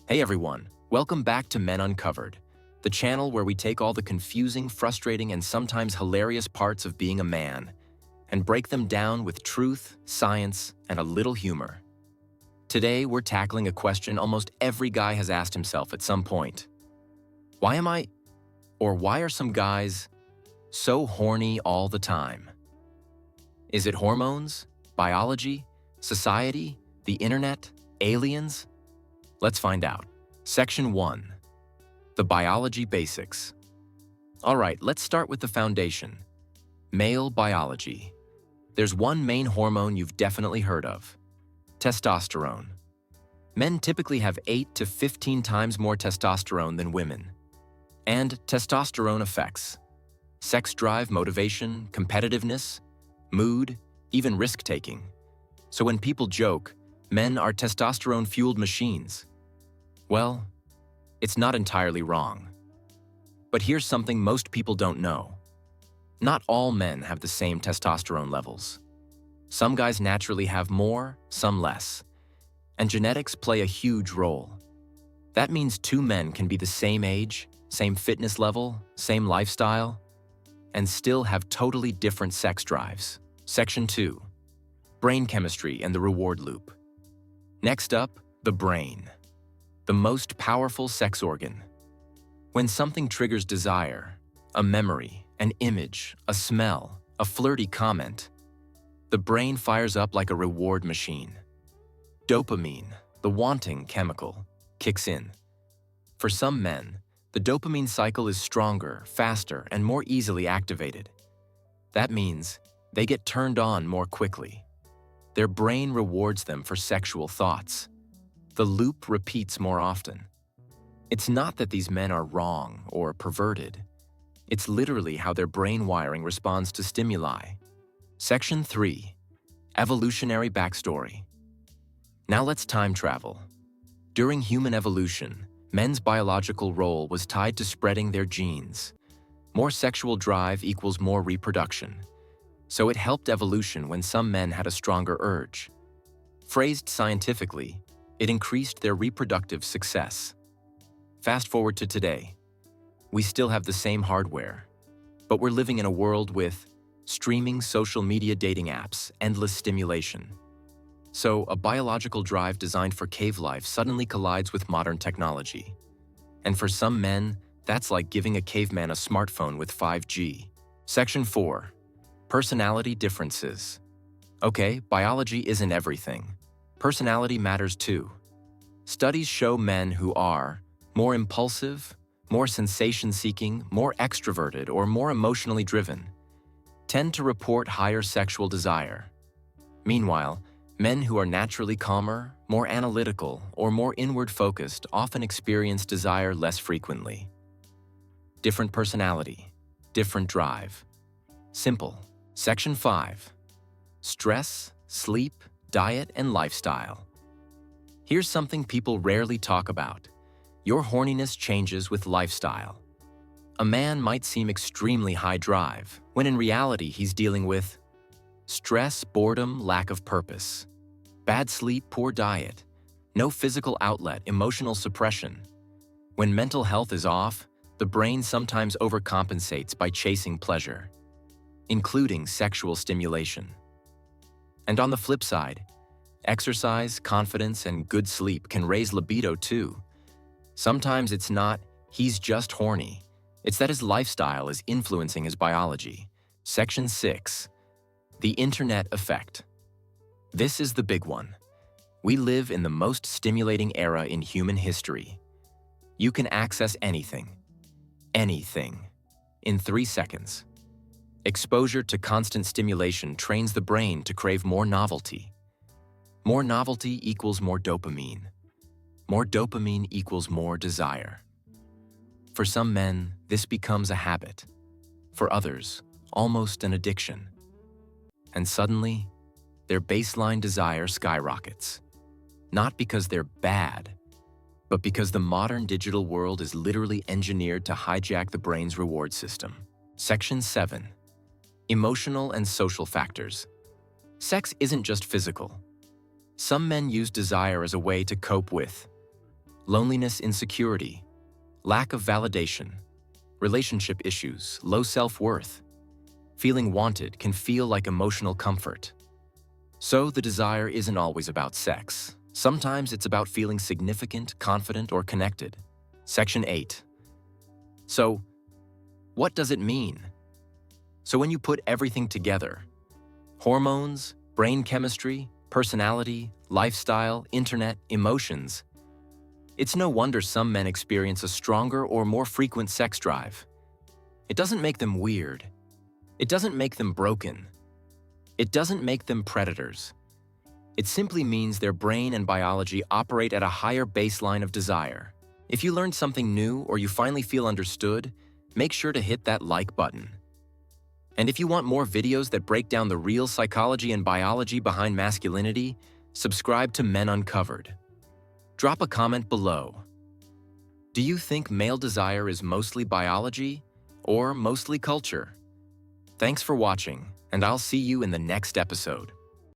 Hey everyone, welcome back to Men Uncovered, the channel where we take all the confusing, frustrating, and sometimes hilarious parts of being a man and break them down with truth, science, and a little humor. Today, we're tackling a question almost every guy has asked himself at some point. Why am I, or why are some guys so horny all the time? Is it hormones, biology, society, the internet, aliens? Let's find out. Section 1. The biology basics. All right, let's start with the foundation. Male biology. There's one main hormone you've definitely heard of: testosterone. Men typically have 8 to 15 times more testosterone than women. And testosterone affects sex drive, motivation, competitiveness, mood, even risk-taking. So when people joke, men are testosterone-fueled machines, well, it's not entirely wrong. But here's something most people don't know. Not all men have the same testosterone levels. Some guys naturally have more, some less. And genetics play a huge role. That means two men can be the same age, same fitness level, same lifestyle, and still have totally different sex drives. Section 2. Brain chemistry and the reward loop. Next up, the brain. The most powerful sex organ. When something triggers desire, a memory, an image, a smell, a flirty comment, the brain fires up like a reward machine. Dopamine, the wanting chemical, kicks in. For some men, the dopamine cycle is stronger, faster, and more easily activated. That means they get turned on more quickly. Their brain rewards them for sexual thoughts. The loop repeats more often. It's not that these men are wrong or perverted. It's literally how their brain wiring responds to stimuli. Section 3. Evolutionary backstory. Now let's time travel. During human evolution, men's biological role was tied to spreading their genes. More sexual drive equals more reproduction. So it helped evolution when some men had a stronger urge. Phrased scientifically, it increased their reproductive success. Fast forward to today. We still have the same hardware, but we're living in a world with streaming, social media, dating apps, endless stimulation. So a biological drive designed for cave life suddenly collides with modern technology. And for some men, that's like giving a caveman a smartphone with 5G. Section 4. Personality differences. Okay, biology isn't everything. Personality matters too. Studies show men who are more impulsive, more sensation-seeking, more extroverted, or more emotionally driven tend to report higher sexual desire. Meanwhile, men who are naturally calmer, more analytical, or more inward-focused often experience desire less frequently. Different personality, different drive. Simple. Section 5. Stress, sleep, diet, and lifestyle. Here's something people rarely talk about. Your horniness changes with lifestyle. A man might seem extremely high drive, when in reality he's dealing with stress, boredom, lack of purpose, bad sleep, poor diet, no physical outlet, emotional suppression. When mental health is off, the brain sometimes overcompensates by chasing pleasure, including sexual stimulation. And on the flip side, exercise, confidence, and good sleep can raise libido too. Sometimes it's not, he's just horny. It's that his lifestyle is influencing his biology. Section 6. The internet effect. This is the big one. We live in the most stimulating era in human history. You can access anything, in 3 seconds. Exposure to constant stimulation trains the brain to crave more novelty. More novelty equals more dopamine. More dopamine equals more desire. For some men, this becomes a habit. For others, almost an addiction. And suddenly, their baseline desire skyrockets. Not because they're bad, but because the modern digital world is literally engineered to hijack the brain's reward system. Section 7. Emotional and social factors. Sex isn't just physical. Some men use desire as a way to cope with loneliness, insecurity, lack of validation, relationship issues, low self-worth. Feeling wanted can feel like emotional comfort. So the desire isn't always about sex. Sometimes it's about feeling significant, confident, or connected. Section 8. So, what does it mean? So when you put everything together, hormones, brain chemistry, personality, lifestyle, internet, emotions, it's no wonder some men experience a stronger or more frequent sex drive. It doesn't make them weird. It doesn't make them broken. It doesn't make them predators. It simply means their brain and biology operate at a higher baseline of desire. If you learned something new or you finally feel understood, make sure to hit that like button. And if you want more videos that break down the real psychology and biology behind masculinity, subscribe to Men Uncovered. Drop a comment below. Do you think male desire is mostly biology or mostly culture? Thanks for watching, and I'll see you in the next episode.